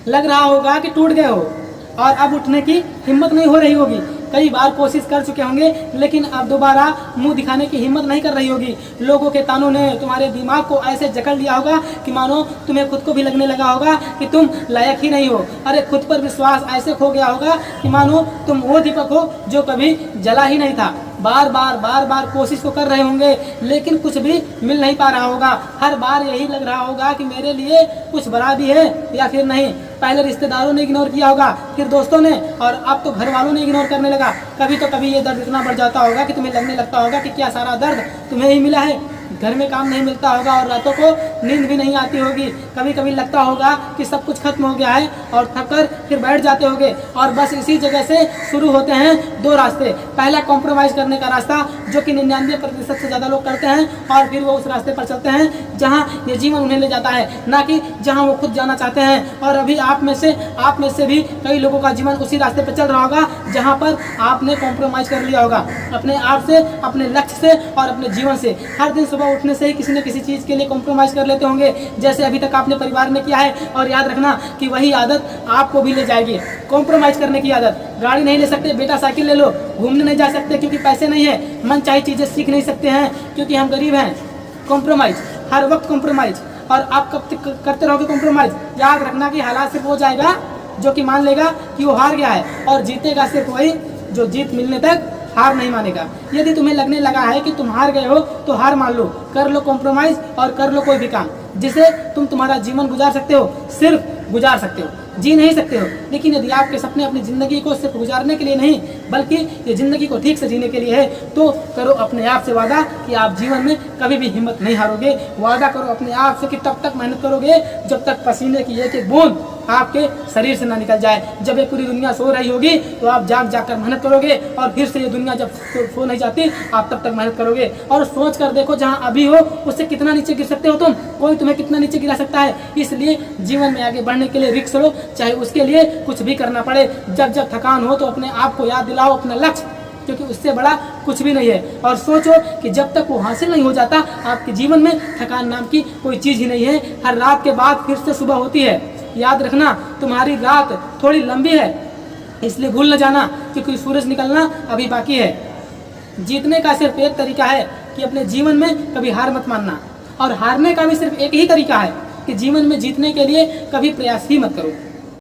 लग रहा होगा कि टूट गए हो और अब उठने की हिम्मत नहीं हो रही होगी। कई बार कोशिश कर चुके होंगे लेकिन अब दोबारा मुंह दिखाने की हिम्मत नहीं कर रही होगी। लोगों के तानों ने तुम्हारे दिमाग को ऐसे जकड़ लिया होगा कि मानो तुम्हें खुद को भी लगने लगा होगा कि तुम लायक ही नहीं हो। अरे खुद पर विश्वास ऐसे खो गया होगा कि मानो तुम वो दीपक हो जो कभी जला ही नहीं था। बार बार कोशिश तो कर रहे होंगे लेकिन कुछ भी मिल नहीं पा रहा होगा। हर बार यही लग रहा होगा कि मेरे लिए कुछ बड़ा भी है या फिर नहीं। पहले रिश्तेदारों ने इग्नोर किया होगा, फिर दोस्तों ने, और अब तो घर वालों ने इग्नोर करने लगा। कभी तो कभी ये दर्द इतना बढ़ जाता होगा कि तुम्हें लगने लगता होगा कि क्या सारा दर्द तुम्हें ही मिला है। घर में काम नहीं मिलता होगा और रातों को नींद भी नहीं आती होगी। कभी कभी लगता होगा कि सब कुछ खत्म हो गया है और थक कर फिर बैठ जाते होगे। और बस इसी जगह से शुरू होते हैं दो रास्ते। पहला कॉम्प्रोमाइज़ करने का रास्ता जो कि 99% से ज़्यादा लोग करते हैं, और फिर वो उस रास्ते पर चलते हैं जहाँ ये जीवन उन्हें ले जाता है, ना कि जहाँ वो खुद जाना चाहते हैं। और अभी आप में से भी कई लोगों का जीवन उसी रास्ते पर चल रहा होगा जहाँ पर आपने कॉम्प्रोमाइज़ कर लिया होगा अपने आप से, अपने लक्ष्य से और अपने जीवन से। हर दिन सुबह उठने से ही किसी न किसी चीज़ के लिए कॉम्प्रोमाइज़ कर लेते होंगे, जैसे अभी तक आपने परिवार में किया है। और याद रखना कि वही आदत आपको भी ले जाएगी, कॉम्प्रोमाइज़ करने की आदत। गाड़ी नहीं ले सकते बेटा, साइकिल ले लो। घूमने नहीं जा सकते क्योंकि पैसे नहीं है। मन चाहे चीज़ें सीख नहीं सकते हैं क्योंकि हम गरीब हैं। कॉम्प्रोमाइज़, हर वक्त कॉम्प्रोमाइज़। और आप कब तक करते रहोगे कॉम्प्रोमाइज़? याद रखना कि हालात सिर्फ हो जाएगा जो कि मान लेगा कि वो हार गया है, और जीतेगा सिर्फ वही जो जीत मिलने तक हार नहीं मानेगा। यदि तुम्हें लगने लगा है कि तुम हार गए हो तो हार मान लो, कर लो कॉम्प्रोमाइज़ और कर लो कोई भी काम जिसे तुम तुम्हारा जीवन गुजार सकते हो। सिर्फ गुजार सकते हो, जी नहीं सकते हो। लेकिन यदि आपके सपने अपनी ज़िंदगी को सिर्फ गुजारने के लिए नहीं बल्कि ये ज़िंदगी को ठीक से जीने के लिए है, तो करो अपने आप से वादा कि आप जीवन में कभी भी हिम्मत नहीं हारोगे। वादा करो अपने आप से कि तब तक मेहनत करोगे जब तक पसीने की एक एक बूंद आपके शरीर से ना निकल जाए। जब ये पूरी दुनिया सो रही होगी तो आप जाग कर मेहनत करोगे, और फिर से ये दुनिया जब सो नहीं जाती आप तब तक मेहनत करोगे। और सोच कर देखो जहाँ अभी हो उससे कितना नीचे गिर सकते हो तुम, कोई तुम्हें कितना नीचे गिरा सकता है। इसलिए जीवन में आगे बढ़ने के लिए रिस्क लो, चाहे उसके लिए कुछ भी करना पड़े। जब थकान हो तो अपने आप को याद दिलाओ अपना लक्ष्य, क्योंकि उससे बड़ा कुछ भी नहीं है। और सोचो कि जब तक वो हासिल नहीं हो जाता आपके जीवन में थकान नाम की कोई चीज़ ही नहीं है। हर रात के बाद फिर से सुबह होती है। याद रखना तुम्हारी रात थोड़ी लंबी है, इसलिए भूल न जाना क्योंकि सूरज निकलना अभी बाकी है। जीतने का सिर्फ एक तरीका है कि अपने जीवन में कभी हार मत मानना, और हारने का भी सिर्फ एक ही तरीका है कि जीवन में जीतने के लिए कभी प्रयास ही मत करो।